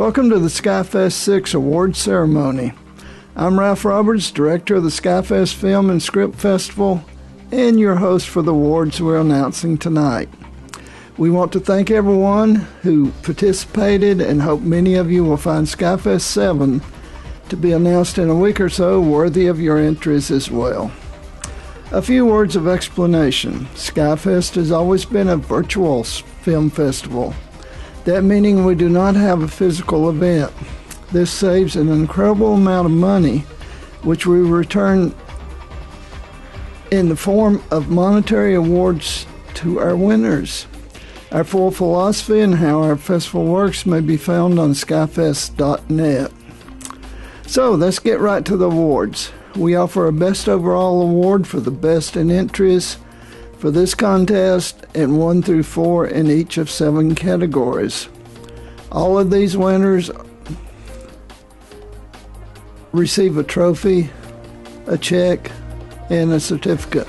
Welcome to the SkyFest 6 award ceremony. I'm Ralph Roberts, director of the SkyFest Film and Script Festival, and your host for the awards we're announcing tonight. We want to thank everyone who participated and hope many of you will find SkyFest 7 to be announced in a week or so worthy of your interest as well. A few words of explanation. SkyFest has always been a virtual film festival. That meaning we do not have a physical event. This saves an incredible amount of money, which we return in the form of monetary awards to our winners. Our full philosophy and how our festival works may be found on skyfest.net. So let's get right to the awards. We offer a Best Overall Award for the best in entries for this contest and 1 through 4 in each of 7 categories. All of these winners receive a trophy, a check, and a certificate.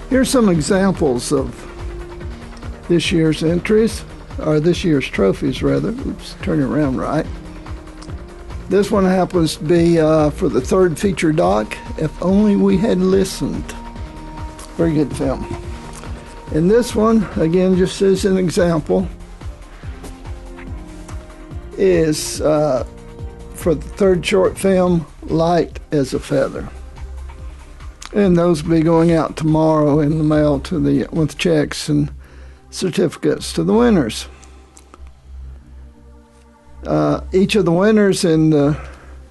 Here's some examples of this year's entries, or this year's trophies rather. Oops, turn it around right. This one happens to be for the 3rd feature doc, If Only We Had Listened. Very good film. And this one, again, just as an example, is for the 3rd short film, Light as a Feather. And those will be going out tomorrow in the mail with checks and certificates to the winners. Each of the winners in the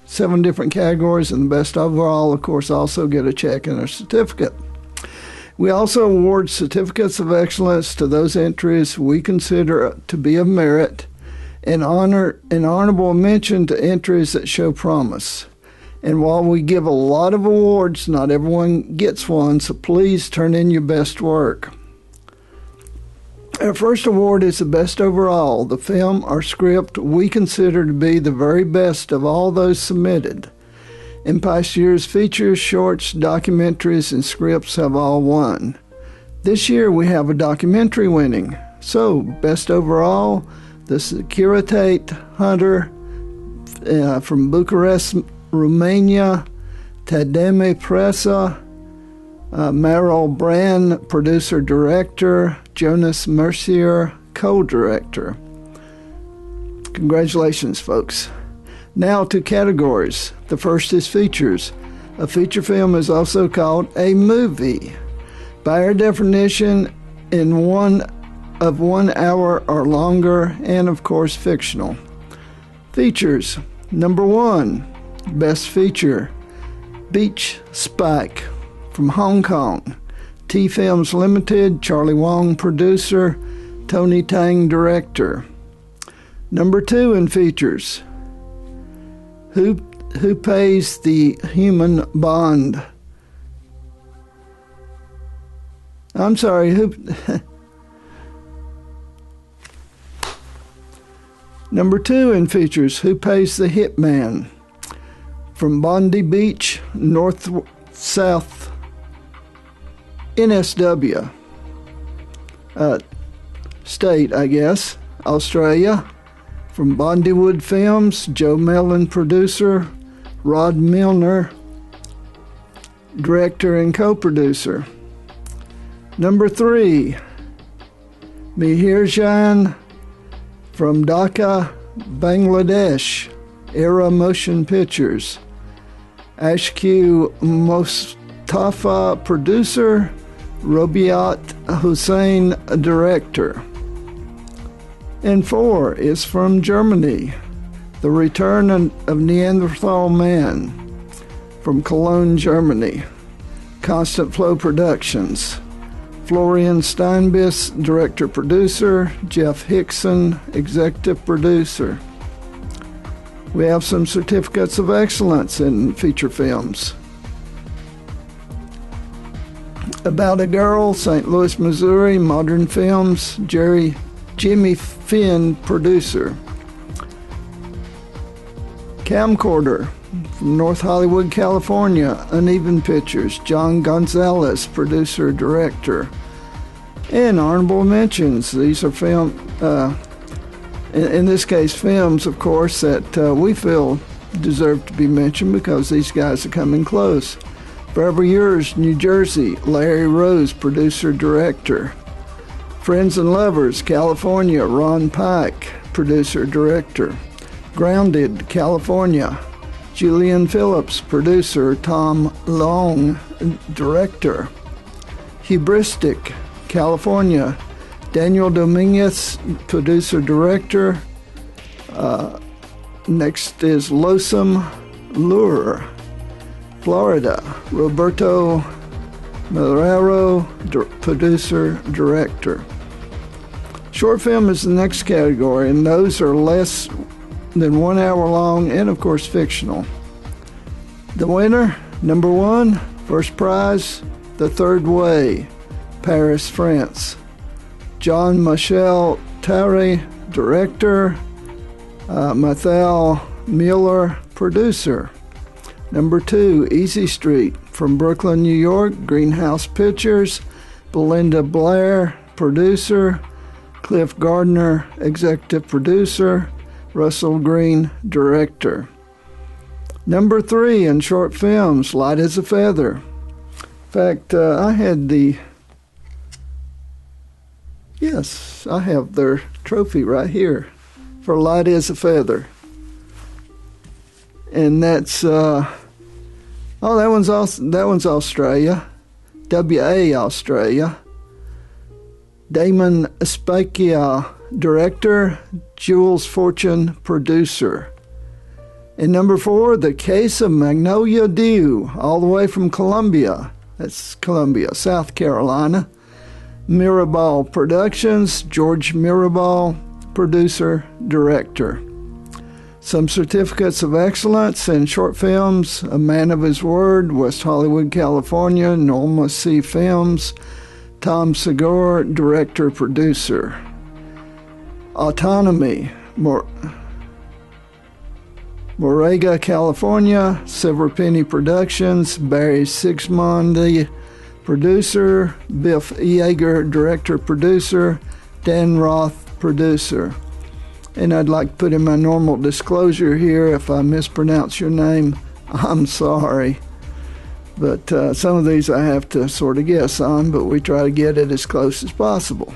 7 different categories and the best overall, of course, also get a check and a certificate. We also award certificates of excellence to those entries we consider to be of merit and honorable mention to entries that show promise. And while we give a lot of awards, not everyone gets one, so please turn in your best work. Our first award is the best overall, the film or script we consider to be the very best of all those submitted. In past years, features, shorts, documentaries, and scripts have all won. This year, we have a documentary winning. So, best overall, The Securitate Hunter from Bucharest, Romania, Tademe Presa, Meryl Brand, producer-director, Jonas Mercier, co-director. Congratulations, folks. Now to categories. The first is features. A feature film is also called a movie. By our definition, in 1 hour or longer, and of course fictional. Features. Number 1, Best Feature, Beach Spike from Hong Kong. T Films Limited, Charlie Wong producer, Tony Tang director. Number 2 in features, Who Pays the Human Bond? I'm sorry, Number 2 in features, Who Pays the Hitman? From Bondi Beach, South NSW state, I guess, Australia. From Bondywood Films, Joe Mellon producer, Rod Milner director and co-producer. Number 3, Mihirjan from Dhaka, Bangladesh, Era Motion Pictures. Ashq Mustafa producer, Robiat Hussein director. And 4 is from Germany, The Return of Neanderthal Man, from Cologne, Germany. Constant Flow Productions. Florian Steinbiss, director-producer. Jeff Hickson, executive producer. We have some certificates of excellence in feature films. About a Girl, St. Louis, Missouri, Modern Films, Jimmy Finn, producer. Camcorder, from North Hollywood, California, Uneven Pictures, John Gonzalez, producer, director. And honorable mentions, these are In this case, films, of course, that we feel deserve to be mentioned because these guys are coming close. Forever Yours, New Jersey, Larry Rose, producer-director. Friends and Lovers, California, Ron Pike, producer-director. Grounded, California, Julian Phillips, producer. Tom Long, director. Hubristic, California, Daniel Dominguez, producer-director. Next is Lonesome Lure, Florida, Roberto Milraro, producer-director. Short film is the next category, and those are less than 1 hour long and, of course, fictional. The winner, number 1, first prize, The Third Way, Paris, France. John Michel Tare, director. Mathel Mueller, producer. Number 2, Easy Street, from Brooklyn, New York, Greenhouse Pictures. Belinda Blair, producer. Cliff Gardner, executive producer. Russell Green, director. Number 3, in short films, Light as a Feather. In fact, I have their trophy right here for Light as a Feather. And that's, that one's Australia. WA, Australia. Damon Spakia, director. Jules Fortune, producer. And number 4, The Case of Magnolia Dew, all the way from Columbia. That's Columbia, South Carolina. Mirabal Productions, George Mirabal, producer, director. Some certificates of excellence in short films: A Man of His Word, West Hollywood, California, Norma C. Films. Tom Segura, director, producer. Autonomy, Moraga, California, Silver Penny Productions, Barry Sigismondi, producer. Biff Yeager, director, producer. Dan Roth, producer. And I'd like to put in my normal disclosure here: if I mispronounce your name, I'm sorry. But some of these I have to sort of guess on, but we try to get it as close as possible.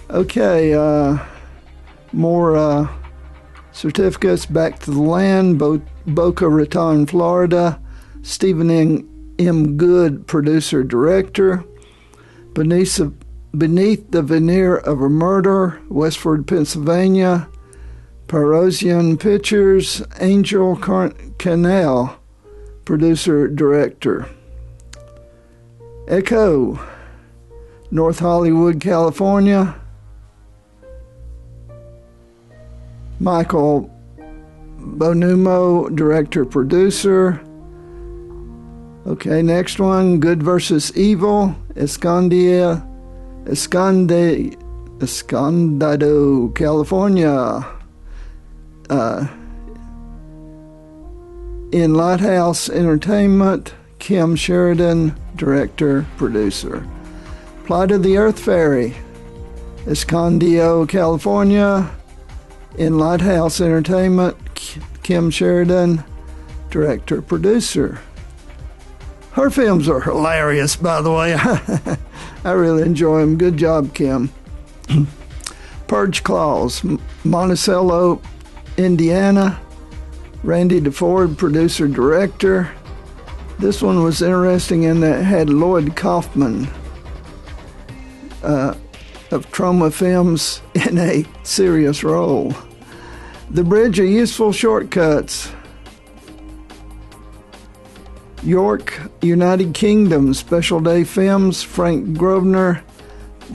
Okay, more certificates. Back to the Land, Boca Raton, Florida. Stephen M. Good, producer, director. Beneath the Veneer of a Murder, Westford, Pennsylvania. Parosian Pictures, Angel Canal, producer, director. Echo, North Hollywood, California. Michael Bonumo, director, producer. Okay, next one, Good versus Evil, Escondado, California. In Lighthouse Entertainment, Kim Sheridan, director, producer. Flight of the Earth Ferry, Escondido, California. In Lighthouse Entertainment, Kim Sheridan, director, producer. Her films are hilarious, by the way. I really enjoy them. Good job, Kim. Purge Claws, Monticello, Indiana. Randy DeFord, producer, director. This one was interesting in that it had Lloyd Kaufman of Trauma Films in a serious role. The Bridge of Useful Shortcuts, York, United Kingdom, Special Day Films, Frank Grosvenor,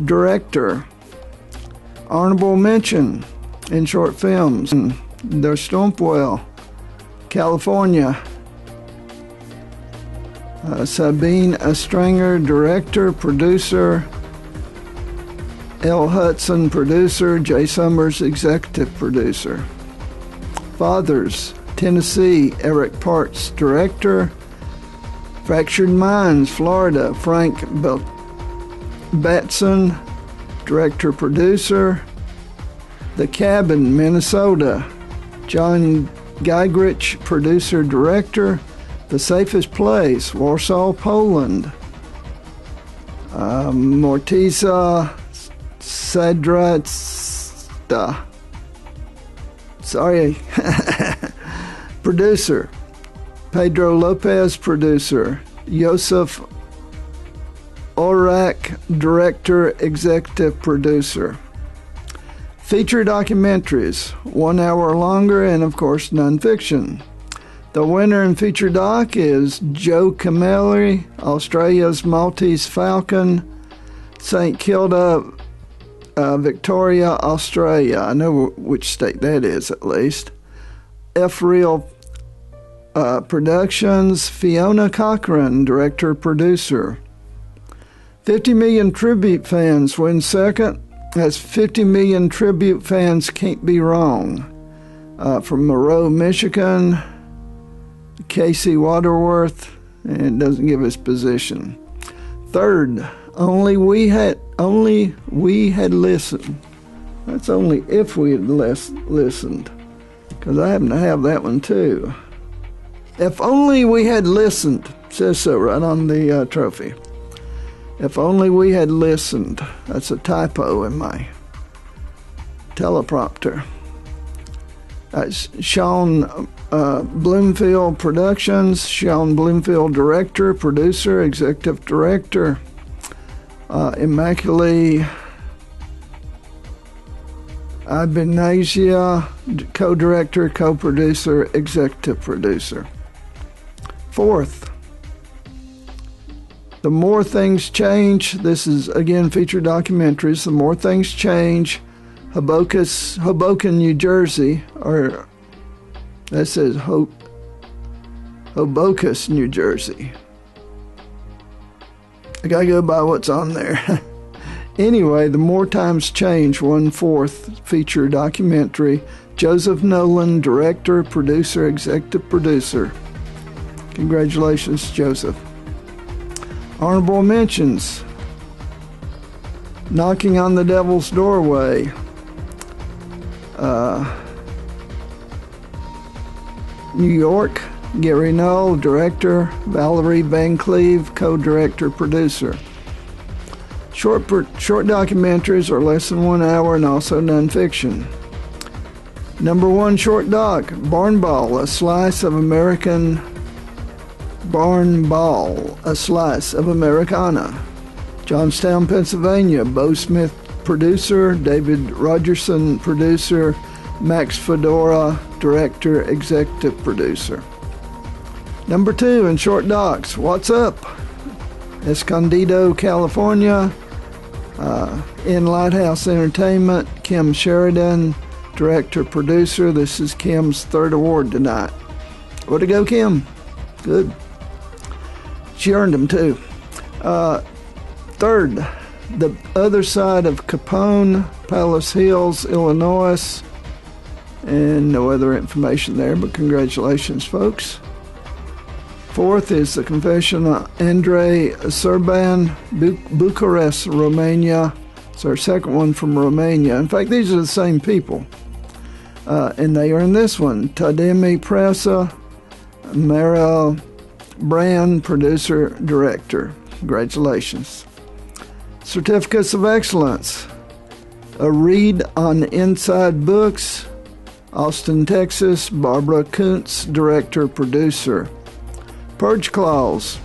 director. Honorable mention in short films, The Stompwell, California. Sabine Astranger, director, producer. L. Hudson, producer. Jay Summers, executive producer. Fathers, Tennessee, Eric Parts, director. Fractured Minds, Florida, Frank Batson, director, producer. The Cabin, Minnesota, John Gigrich, producer, director. The Safest Place, Warsaw, Poland. Mortiza Sadratsta, sorry, producer. Pedro Lopez, producer. Joseph Orak, director, executive producer. Feature documentaries, 1 hour or longer, and of course nonfiction. The winner in feature doc is Joe Camilleri, Australia's Maltese Falcon, St. Kilda, Victoria, Australia. I know which state that is, at least. F-Reel Productions, Fiona Cochran, director, producer. 50 million tribute fans win second. That's 50 million tribute fans can't be wrong. From Monroe, Michigan. Casey Waterworth, and it doesn't give his position. Third, only we had listened. That's only if we had listened, because I happen to have that one too. If only we had listened, says so right on the trophy. If only we had listened. That's a typo in my teleprompter. Sean Bloomfield Productions, Sean Bloomfield, director, producer, executive director. Immaculate Ibenasia, co-director, co-producer, executive producer. Fourth, The More Things Change. This is, again, feature documentaries. The More Things Change. Hoboken, New Jersey, or that says Hoboken, New Jersey. I gotta go by what's on there. Anyway, The More Times Change, 1/4 feature documentary. Joseph Nolan, director, producer, executive producer. Congratulations, Joseph. Honorable mentions. Knocking on the Devil's Doorway. New York, Gary Null, director. Valerie Van Cleve, co-director, producer. Short documentaries are less than 1 hour and also nonfiction. Number 1 short doc, Barn Ball, a slice of Americana. Johnstown, Pennsylvania, Bo Smith, producer. David Rogerson, producer. Max Fedora, director, executive producer. Number 2 in short docs, What's Up? Escondido, California. In Lighthouse Entertainment, Kim Sheridan, director, producer. This is Kim's 3rd award tonight. Way to go, Kim. Good. She earned them, too. Third, The Other Side of Capone, Palos Hills, Illinois. And no other information there, but congratulations, folks. Fourth is The Confession of Andrei Serban, Bucharest, Romania. It's our second one from Romania. In fact, these are the same people. And they earned this one. Tademi Presa, Meryl Brand, producer, director. Congratulations. Certificates of Excellence. A Read on Inside Books, Austin, Texas. Barbara Kuntz, director, producer. Purge Clause.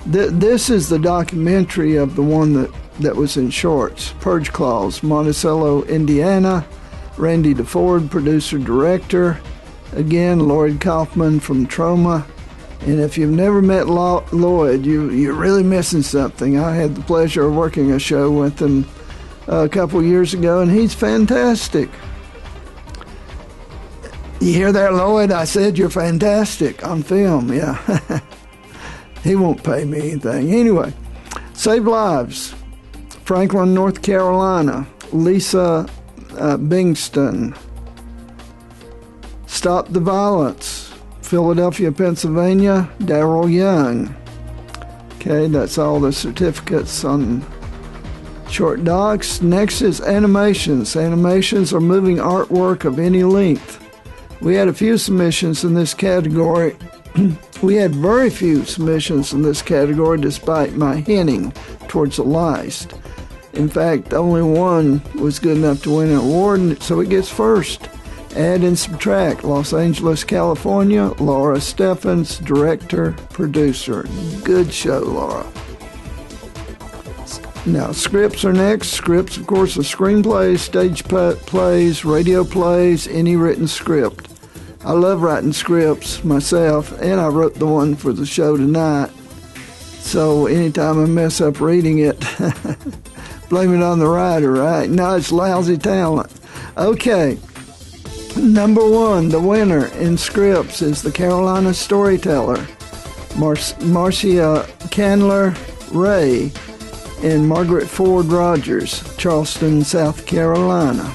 This is the documentary of the one that was in shorts. Purge Clause, Monticello, Indiana. Randy DeFord, producer, director. Again, Lloyd Kaufman from Troma. And if you've never met Lloyd, you're really missing something. I had the pleasure of working a show with him a couple years ago, and he's fantastic. You hear that, Lloyd? I said you're fantastic on film, yeah. He won't pay me anything. Anyway, Save Lives, Franklin, North Carolina. Lisa Bingston. Stop the Violence, Philadelphia, Pennsylvania. Darrell Young. Okay, that's all the certificates on Short docs. Next is animations. Animations are moving artwork of any length. We had a few submissions in this category. We had very few submissions in this category despite my hinting towards the last. In fact, only one was good enough to win an award, so it gets first. Add and subtract. Los Angeles, California. Laura Steffens, director, producer. Good show, Laura. Now, scripts are next. Scripts, of course, are screenplays, stage plays, radio plays, any written script. I love writing scripts myself, and I wrote the one for the show tonight. So anytime I mess up reading it, blame it on the writer, right? No, it's lousy talent. Okay. Number one, the winner in scripts is the Carolina Storyteller, Marcia Candler Ray, and Margaret Ford Rogers, Charleston, South Carolina.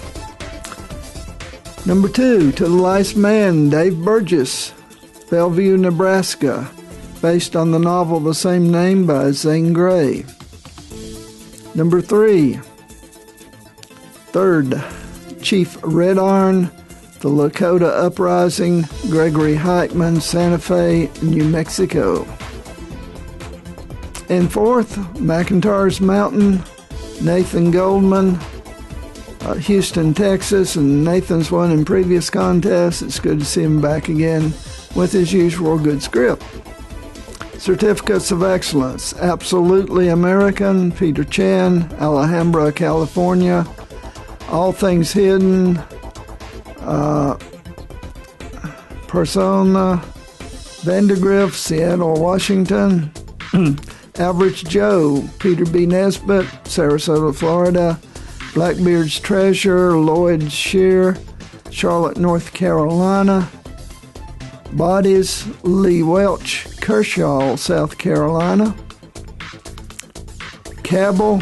Number two, To the Last Man, Dave Burgess, Bellevue, Nebraska, based on the novel the same name by Zane Grey. Number three, third, Chief Red Iron, The Lakota Uprising, Gregory Heitman, Santa Fe, New Mexico. And fourth, McIntyre's Mountain, Nathan Goldman, Houston, Texas, and Nathan's won in previous contests. It's good to see him back again with his usual good script. Certificates of Excellence, Absolutely American, Peter Chan, Alhambra, California, All Things Hidden, Persona, Vandergrift, Seattle, Washington, Average Joe, Peter B. Nesbitt, Sarasota, Florida, Blackbeard's Treasure, Lloyd Shear, Charlotte, North Carolina, Bodies, Lee Welch, Kershaw, South Carolina, Cabell,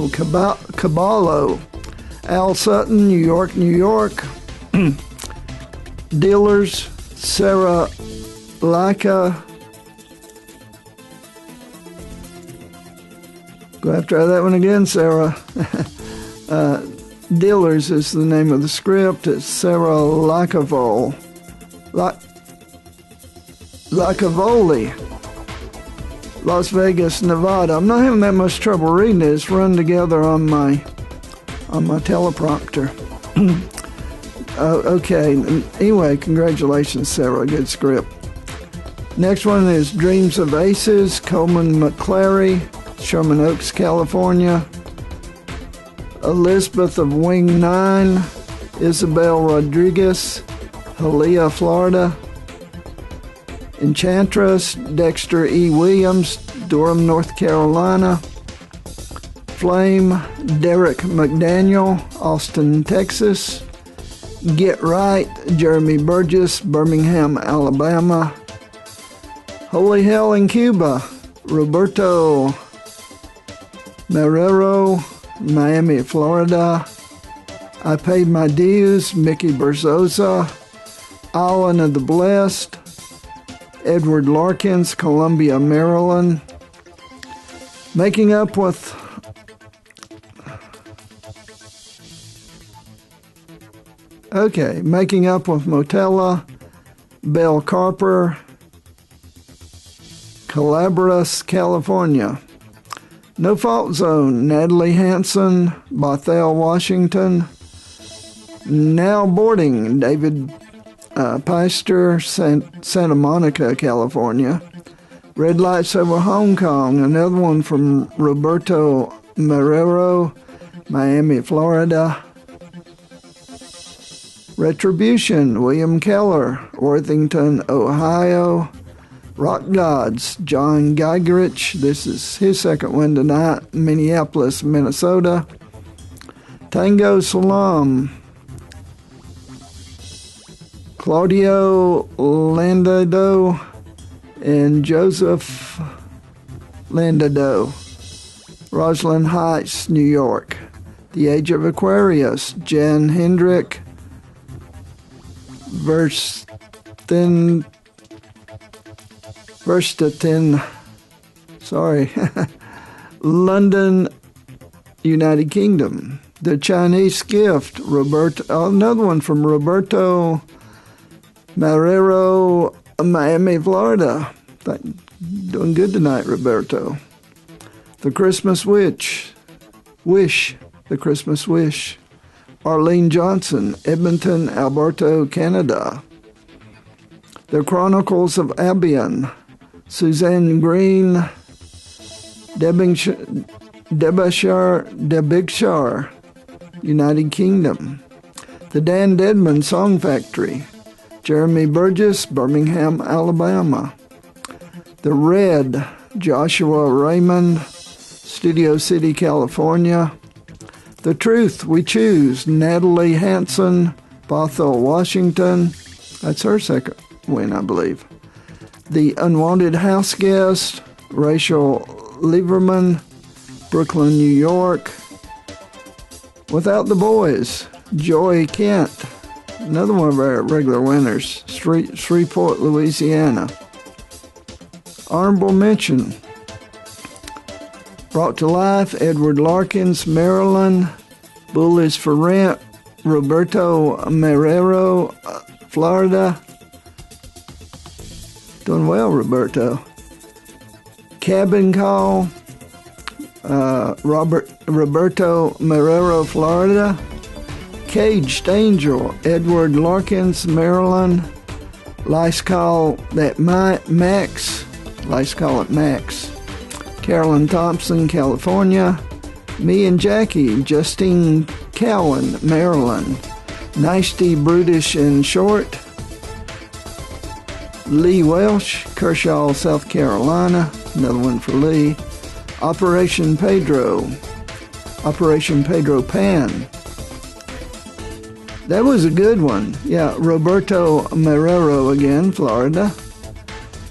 Caballo, Al Sutton, New York, New York, Dealers, Sarah Laika. Go have to try that one again, Sarah. Dealers is the name of the script. It's Sarah Lacavoli. Las Vegas, Nevada. I'm not having that much trouble reading it. It's run together on my teleprompter. Okay. Anyway, congratulations, Sarah. Good script. Next one is Dreams of Aces, Coleman McClary, Sherman Oaks, California. Elizabeth of Wing 9, Isabel Rodriguez, Hialeah, Florida. Enchantress, Dexter E. Williams, Durham, North Carolina. Flame, Derek McDaniel, Austin, Texas. Get Right, Jeremy Burgess, Birmingham, Alabama. Holy Hell in Cuba, Roberto Marrero, Miami, Florida. I Paid My Dues, Mickey Berzosa. Island of the Blessed, Edward Larkins, Columbia, Maryland. Making Up with Motella, Belle Carper, Calabasas, California. No Fault Zone, Natalie Hanson, Bothell, Washington. Now Boarding, David Peister, Santa Monica, California. Red Lights Over Hong Kong, another one from Roberto Marrero, Miami, Florida. Retribution, William Keller, Worthington, Ohio. Rock Gods, John Geigerich, this is his second win tonight, Minneapolis, Minnesota. Tango Salam, Claudio Landado and Joseph Landado. Roslyn Heights, New York. The Age of Aquarius, Jan Hendrick, Verstatin London, United Kingdom. The Chinese Gift, another one from Roberto Marrero, Miami, Florida. Doing good tonight, Roberto. The Christmas Wish, The Christmas Wish. Arlene Johnson, Edmonton, Alberta, Canada. The Chronicles of Albion, Suzanne Green, Debishar, United Kingdom. The Dan Dedman Song Factory, Jeremy Burgess, Birmingham, Alabama. The Red, Joshua Raymond, Studio City, California. The Truth We Choose, Natalie Hanson, Bothell, Washington. That's her second win, I believe. The Unwanted House Guest, Rachel Lieberman, Brooklyn, New York. Without the Boys, Joy Kent, another one of our regular winners, Shreveport, Louisiana. Honorable mention, Brought to Life, Edward Larkins, Maryland. Bull is for Rent, Roberto Marrero, Florida. Doing well, Roberto. Cabin Call, Roberto Marrero, Florida. Caged Angel, Edward Larkins, Maryland. Lice Call at Max. Lice Call at Max. Carolyn Thompson, California. Me and Jackie, Justine Cowan, Maryland. Nasty, Brutish, and Short. Lee Welsh, Kershaw, South Carolina. Another one for Lee. Operation Pedro Pan. That was a good one. Yeah, Roberto Marrero again, Florida.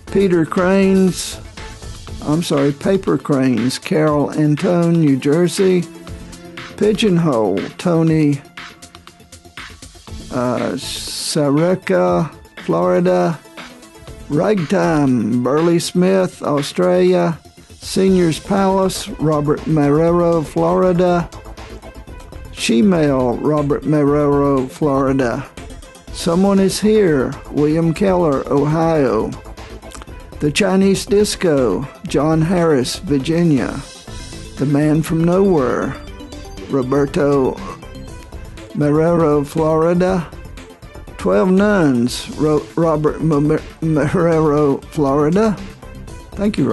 Paper Cranes, Carol Antone, New Jersey. Pigeonhole, Tony Sareka, Florida. Ragtime, Burley Smith, Australia. Seniors Palace, Robert Marrero, Florida. She-Mail, Robert Marrero, Florida. Someone is Here, William Keller, Ohio. The Chinese Disco, John Harris, Virginia. The Man from Nowhere, Roberto Marrero, Florida. 12 Nuns, Robert Marrero, Florida. Thank you,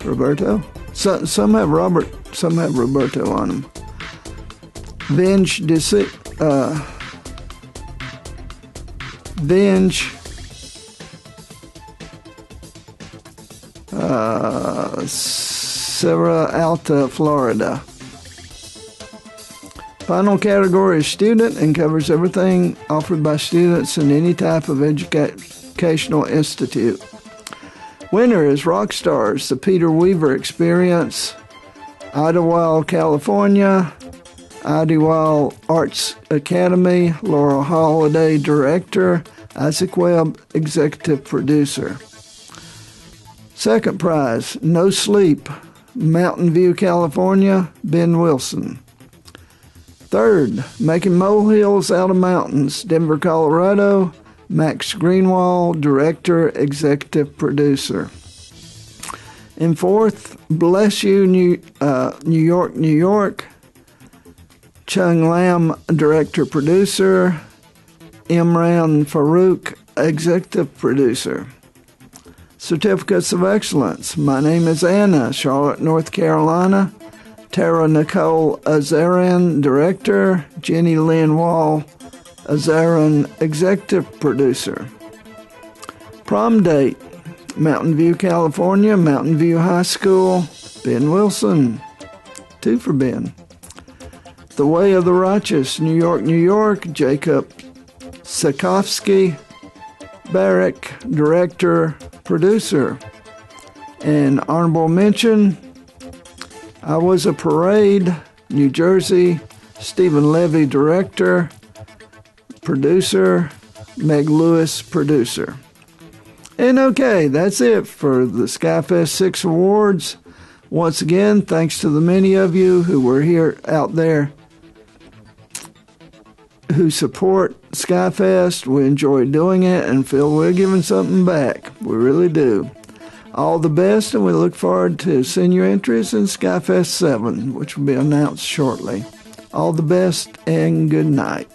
Roberto. Some have Robert, some have Roberto on them. Venge Serra Alta, Florida. Final category is student and covers everything offered by students in any type of educational institute. Winner is Rockstars, the Peter Weaver Experience, Idlewild, California. Idlewild Arts Academy, Laura Holiday, Director, Isaac Webb, Executive Producer. Second prize, No Sleep, Mountain View, California, Ben Wilson. Third, Making Molehills Out of Mountains, Denver, Colorado, Max Greenwald, Director, Executive Producer. And fourth, Bless You, New York, New York, Chung Lam, Director, Producer, Imran Farouk, Executive Producer. Certificates of Excellence. My name is Anna, Charlotte, North Carolina. Tara Nicole Azaran, Director. Jenny Lynn Wall Azaran, Executive Producer. Prom date, Mountain View, California, Mountain View High School, Ben Wilson. 2 for Ben. The Way of the Righteous, New York, New York, Jacob Sikowski, Barrick, Director, Producer. And honorable mention, I Was a Parade, New Jersey, Stephen Levy, Director, Producer, Meg Lewis, Producer. And okay, that's it for the SkyFest 6 awards. Once again, thanks to the many of you who were here out there who support SkyFest. We enjoy doing it and feel we're giving something back. We really do. All the best, and we look forward to seeing your entries in SkyFest 7, which will be announced shortly. All the best, and good night.